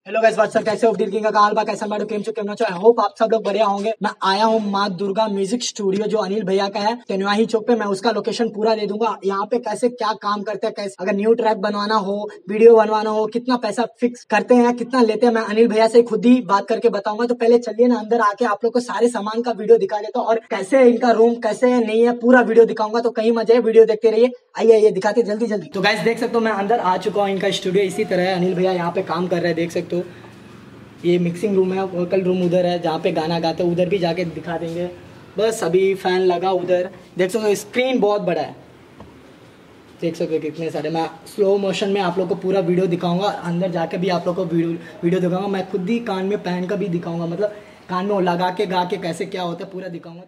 Hello guys what's up, कैसे हो? दिल का काल बा कैसा मैडम केम चुके हम आई होप आप सब लोग बढ़िया होंगे। मैं आया हूँ माँ दुर्गा म्यूजिक स्टूडियो जो अनिल भैया का है तेनवाही चौक पे। मैं उसका लोकेशन पूरा दे दूंगा। यहाँ पे कैसे क्या काम करते हैं, कैसे अगर न्यू ट्रैक बनवाना हो, वीडियो बनवाना हो, कितना पैसा फिक्स करते हैं, कितना लेते हैं, मैं अनिल भैया से खुद ही बात करके बताऊंगा। तो पहले चलिए ना अंदर आके आप लोग को सारे सामान का वीडियो दिखा देता हूँ और कैसे इनका रूम कैसे है नहीं है पूरा वीडियो दिखाऊंगा। तो कहीं मजे वीडियो देखते रहिए। आइए आइए दिखाते जल्दी जल्दी। तो गाइस देख सकते हो मैं अंदर आ चुका हूँ। इनका स्टूडियो इसी तरह है। अनिल भैया यहाँ पे काम कर रहे हैं, देख सकते हो। ये मिक्सिंग रूम है, वोकल रूम उधर है जहाँ पे गाना गाते हैं, उधर भी जाके दिखा देंगे। बस अभी फैन लगा उधर, देख सकते हो स्क्रीन बहुत बड़ा है, देख सकते हो कितने सारे। मैं स्लो मोशन में आप लोग को पूरा वीडियो दिखाऊंगा। अंदर जाके भी आप लोग को वीडियो दिखाऊंगा। मैं खुद ही कान में पहन का भी दिखाऊंगा, मतलब कान में लगा के गा के कैसे क्या होता है पूरा दिखाऊंगा।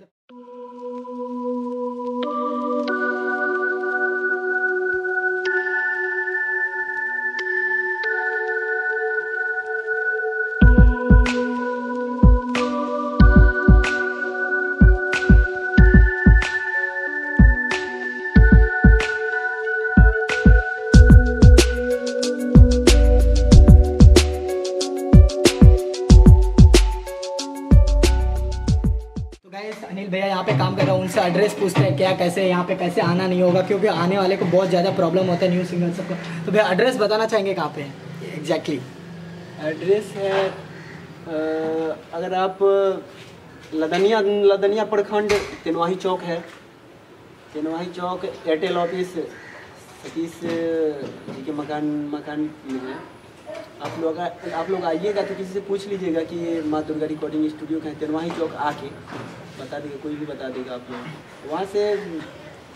अनिल भैया यहाँ पे काम कर रहा है, उनसे एड्रेस पूछते हैं क्या कैसे यहाँ पे कैसे आना नहीं होगा, क्योंकि आने वाले को बहुत ज़्यादा प्रॉब्लम होता है न्यू सिंगर सबको। तो भैया एड्रेस बताना चाहेंगे कहाँ पे एग्जैक्टली? एड्रेस है अगर आप लदनिया प्रखंड तेनवाही चौक है, तेनवाही चौक एयरटेल ऑफिस सतीश जी के मकान में है। आप लोग आइएगा तो किसी से पूछ लीजिएगा कि ये माँ दुर्गा रिकॉर्डिंग स्टूडियो का है। तेनवाही चौक आके बता देगा, कोई भी बता देगा आप लोग। वहाँ से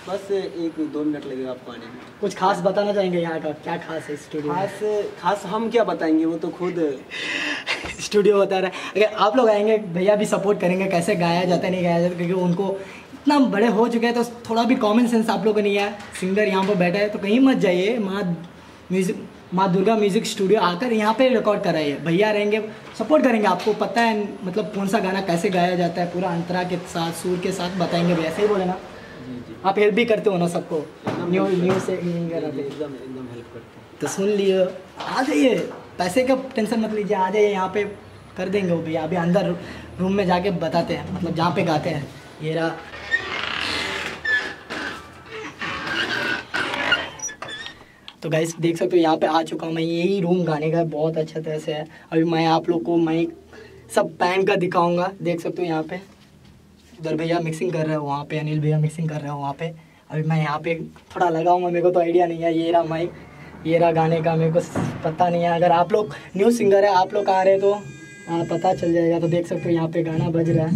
बस 1-2 मिनट लगेगा आपको आने में। कुछ खास बताना चाहेंगे यहाँ का? क्या खास है स्टूडियो? खास हम क्या बताएंगे, वो तो खुद स्टूडियो बता रहा है। अगर आप लोग आएंगे भैया भी सपोर्ट करेंगे कैसे गाया जाता है नहीं गाया जाता, क्योंकि उनको इतना बड़े हो चुके हैं तो थोड़ा भी कॉमन सेंस आप लोगों को नहीं है। सिंगर यहाँ पर बैठा है तो कहीं मत जाइए, माँ दुर्गा म्यूजिक स्टूडियो आकर यहाँ पे रिकॉर्ड कराइए। भैया रहेंगे, सपोर्ट करेंगे, आपको पता है मतलब कौन सा गाना कैसे गाया जाता है, पूरा अंतरा के साथ सुर के साथ बताएंगे भैया। सही बोले ना? जी। आप हेल्प भी करते हो ना सबको, न्यू से एकदम हेल्प करते हैं। तो सुन लिए, आ जाइए, पैसे का टेंशन मत लीजिए, आ जाइए यहाँ पे कर देंगे वो भैया। अभी अंदर रूम में जाके बताते हैं, मतलब जहाँ पे गाते हैं। ये रहा, तो गाइस देख सकते हो यहाँ पे आ चुका हूँ मैं। यही रूम गाने का बहुत अच्छा तरह से है। अभी मैं आप लोग को माइक सब पैन का दिखाऊंगा, देख सकते हो यहाँ पे। उधर भैया मिक्सिंग कर रहे हो, वहाँ पे अनिल भैया मिक्सिंग कर रहे हो वहाँ पे। अभी मैं यहाँ पे थोड़ा लगाऊंगा, मेरे को तो आइडिया नहीं है। ये रहा माइक, ये रहा गाने का, मेरे को पता नहीं है। अगर आप लोग न्यू सिंगर है, आप लोग आ रहे तो पता चल जाएगा। तो देख सकते हो यहाँ पे गाना बज रहा है,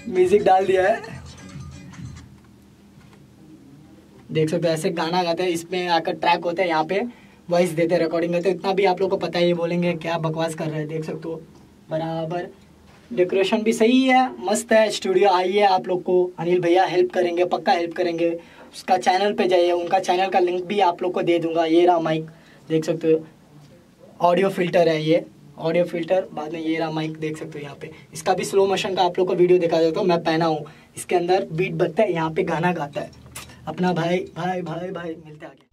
म्यूजिक डाल दिया है, देख सकते हो। ऐसे गाना गाते हैं, इसमें आकर ट्रैक होते हैं, यहाँ पे वॉइस देते हैं, रिकॉर्डिंग करते हैं। इतना भी आप लोग को पता है, ये बोलेंगे क्या बकवास कर रहे हैं। देख सकते हो बराबर, डेकोरेशन भी सही है, मस्त है स्टूडियो। आइए, आप लोग को अनिल भैया हेल्प करेंगे, पक्का हेल्प करेंगे। उसका चैनल पे जाइए, उनका चैनल का लिंक भी आप लोग को दे दूंगा। ये रहा माइक, देख सकते हो, ऑडियो फिल्टर है ये, ऑडियो फिल्टर। बाद में ये रहा माइक, देख सकते हो यहाँ पे। इसका भी स्लो मोशन का आप लोग को वीडियो दिखा देता हूँ। मैं पहना हूँ, इसके अंदर बीट बजता है, यहाँ पे गाना गाता है अपना भाई भाई भाई भाई। मिलते आगे।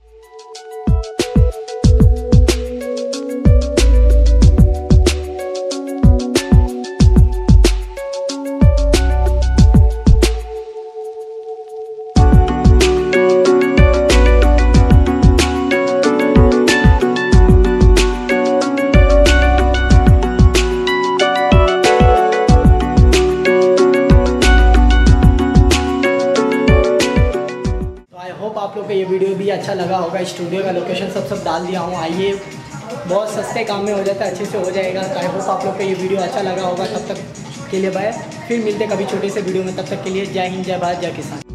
होप आप लोग को ये वीडियो भी अच्छा लगा होगा। स्टूडियो का लोकेशन सब डाल दिया हूँ। आइए, बहुत सस्ते काम में हो जाता है, अच्छे से हो जाएगा। तो आई होप आप लोग को ये वीडियो अच्छा लगा होगा। तब तक के लिए बाय, फिर मिलते कभी छोटे से वीडियो में। तब तक के लिए जय हिंद, जय भारत, जय किसान।